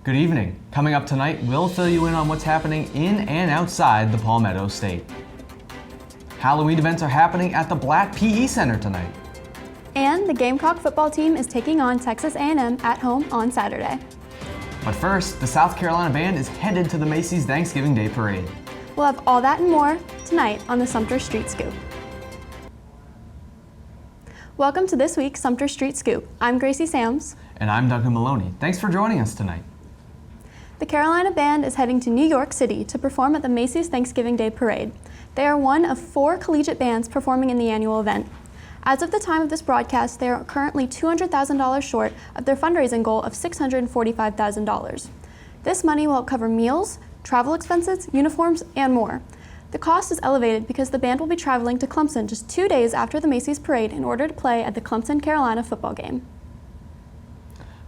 Good evening. Coming up tonight, we'll fill you in on what's happening in and outside the Palmetto State. Halloween events are happening at the Black PE Center tonight. And the Gamecock football team is taking on Texas A&M at home on Saturday. But first, the South Carolina Band is headed to the Macy's Thanksgiving Day Parade. We'll have all that and more tonight on the Sumter Street Scoop. Welcome to this week's Sumter Street Scoop. I'm Gracie Sams. And I'm Duncan Maloney. Thanks for joining us tonight. The Carolina Band is heading to New York City to perform at the Macy's Thanksgiving Day Parade. They are one of 4 collegiate bands performing in the annual event. As of the time of this broadcast, they are currently $200,000 short of their fundraising goal of $645,000. This money will help cover meals, travel expenses, uniforms, and more. The cost is elevated because the band will be traveling to Clemson just 2 days after the Macy's parade in order to play at the Clemson-Carolina football game.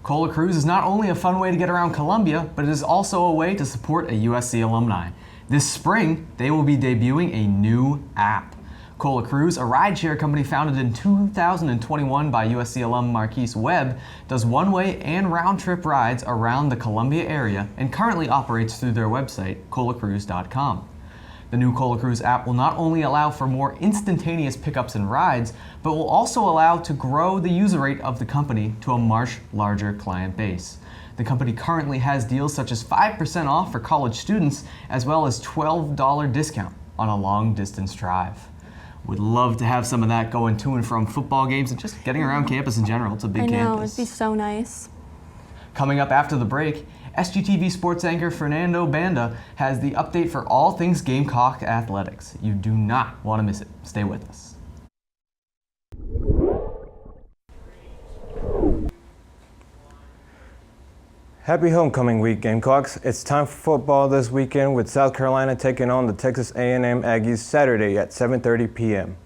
Cola Cruise is not only a fun way to get around Columbia, but it is also a way to support a USC alumni. This spring, they will be debuting a new app. Cola Cruise, a rideshare company founded in 2021 by USC alum Marquise Webb, does one-way and round-trip rides around the Columbia area and currently operates through their website, colacruise.com. The new Cola Cruise app will not only allow for more instantaneous pickups and rides, but will also allow to grow the user rate of the company to a much larger client base. The company currently has deals such as 5% off for college students, as well as $12 discount on a long-distance drive. Would love to have some of that going to and from football games and just getting around campus in general. It's a big campus. I know, it'd be so nice. Coming up after the break, SGTV sports anchor Fernando Banda has the update for all things Gamecock athletics. You do not want to miss it. Stay with us. Happy homecoming week, Gamecocks. It's time for football this weekend with South Carolina taking on the Texas A&M Aggies Saturday at 7:30 p.m.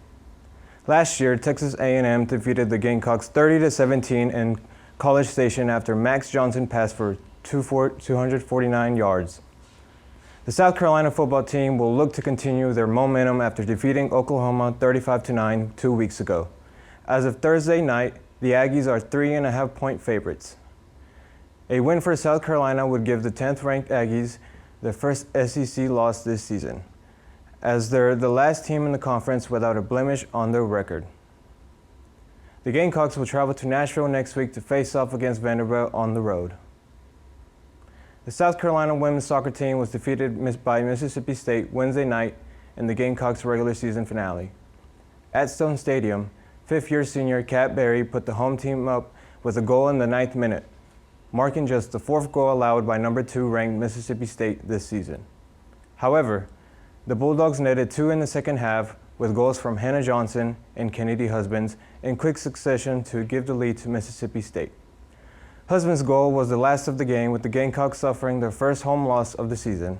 Last year, Texas A&M defeated the Gamecocks 30-17 in College Station after Max Johnson passed for 249 yards. The South Carolina football team will look to continue their momentum after defeating Oklahoma 35-9 2 weeks ago. As of Thursday night, the Aggies are 3.5-point favorites. A win for South Carolina would give the 10th-ranked Aggies their first SEC loss this season, as they're the last team in the conference without a blemish on their record. The Gamecocks will travel to Nashville next week to face off against Vanderbilt on the road. The South Carolina women's soccer team was defeated by Mississippi State Wednesday night in the Gamecocks regular season finale. At Stone Stadium, 5th-year senior Kat Berry put the home team up with a goal in the 9th minute, marking just the 4th goal allowed by number 2 ranked Mississippi State this season. However, the Bulldogs netted 2 in the second half with goals from Hannah Johnson and Kennedy Husbands in quick succession to give the lead to Mississippi State. Husband's goal was the last of the game, with the Gamecocks suffering their first home loss of the season.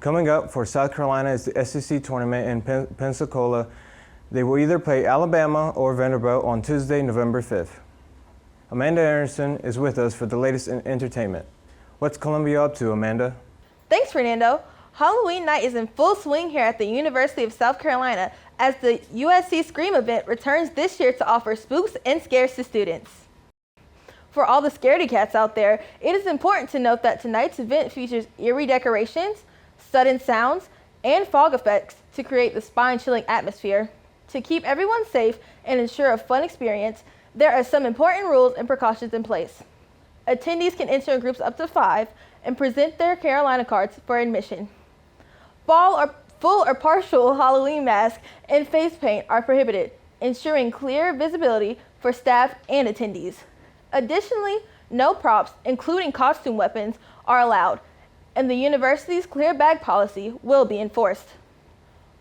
Coming up for South Carolina is the SEC tournament in Pensacola. They will either play Alabama or Vanderbilt on Tuesday, November 5th. Amanda Anderson is with us for the latest in entertainment. What's Columbia up to, Amanda? Thanks, Fernando. Halloween night is in full swing here at the University of South Carolina as the USC Scream event returns this year to offer spooks and scares to students. For all the scaredy cats out there, it is important to note that tonight's event features eerie decorations, sudden sounds, and fog effects to create the spine-chilling atmosphere. To keep everyone safe and ensure a fun experience, there are some important rules and precautions in place. Attendees can enter in groups up to 5 and present their Carolina cards for admission. Full or partial Halloween masks and face paint are prohibited, ensuring clear visibility for staff and attendees. Additionally, no props, including costume weapons, are allowed, and the university's clear bag policy will be enforced.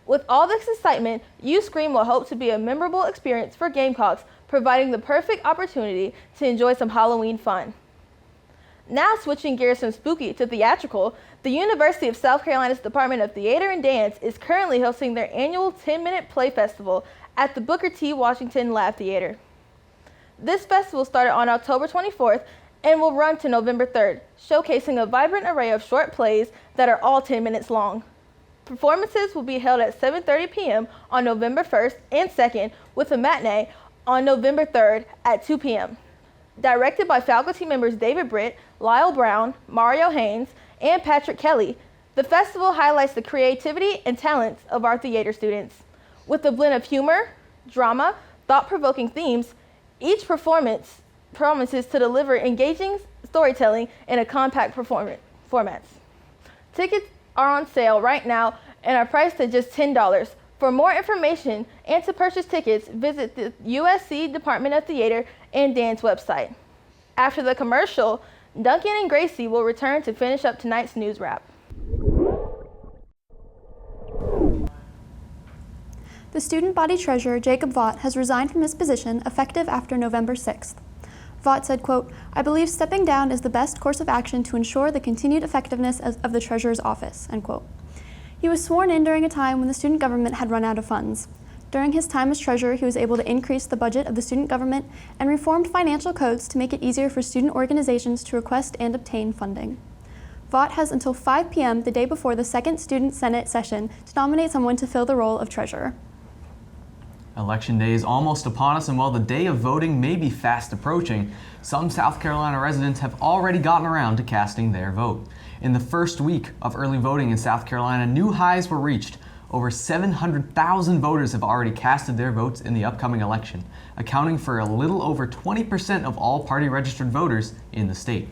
With all this excitement, U-Scream will hope to be a memorable experience for Gamecocks, providing the perfect opportunity to enjoy some Halloween fun. Now switching gears from spooky to theatrical, the University of South Carolina's Department of Theater and Dance is currently hosting their annual 10-minute play festival at the Booker T. Washington Lab Theater. This festival started on October 24th and will run to November 3rd, showcasing a vibrant array of short plays that are all 10 minutes long. Performances will be held at 7:30 p.m. on November 1st and 2nd, with a matinee on November 3rd at 2 p.m. Directed by faculty members David Britt, Lyle Brown, Mario Haynes, and Patrick Kelly, the festival highlights the creativity and talents of our theater students. With a blend of humor, drama, thought-provoking themes, each performance promises to deliver engaging storytelling in a compact formats. Tickets are on sale right now and are priced at just $10. For more information and to purchase tickets, visit the USC Department of Theater and Dance website. After the commercial, Duncan and Gracie will return to finish up tonight's news wrap. The student body treasurer, Jacob Vaught, has resigned from his position effective after November 6th. Vaught said, quote, "I believe stepping down is the best course of action to ensure the continued effectiveness of the treasurer's office," end quote. He was sworn in during a time when the student government had run out of funds. During his time as treasurer, he was able to increase the budget of the student government and reformed financial codes to make it easier for student organizations to request and obtain funding. Vaught has until 5 p.m. the day before the second Student Senate session to nominate someone to fill the role of treasurer. Election day is almost upon us, and while the day of voting may be fast approaching, some South Carolina residents have already gotten around to casting their vote. In the first week of early voting in South Carolina, new highs were reached. Over 700,000 voters have already casted their votes in the upcoming election, accounting for a little over 20% of all party-registered voters in the state.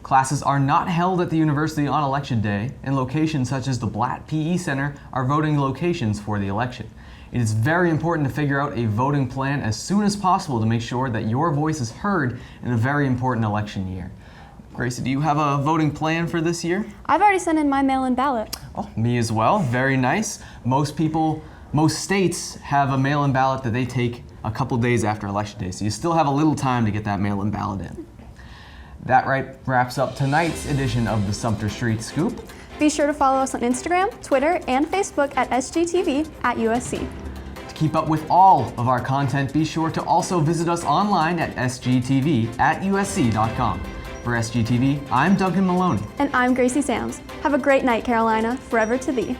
Classes are not held at the university on Election Day, and locations such as the Blatt PE Center are voting locations for the election. It is very important to figure out a voting plan as soon as possible to make sure that your voice is heard in a very important election year. Gracie, do you have a voting plan for this year? I've already sent in my mail-in ballot. Oh, me as well. Very nice. Most states have a mail-in ballot that they take a couple days after Election Day, so you still have a little time to get that mail-in ballot in. That wraps up tonight's edition of the Sumter Street Scoop. Be sure to follow us on Instagram, Twitter, and Facebook at SGTV at USC. To keep up with all of our content, be sure to also visit us online at sgtv@usc.com. For SGTV, I'm Duncan Maloney. And I'm Gracie Sams. Have a great night, Carolina. Forever to thee.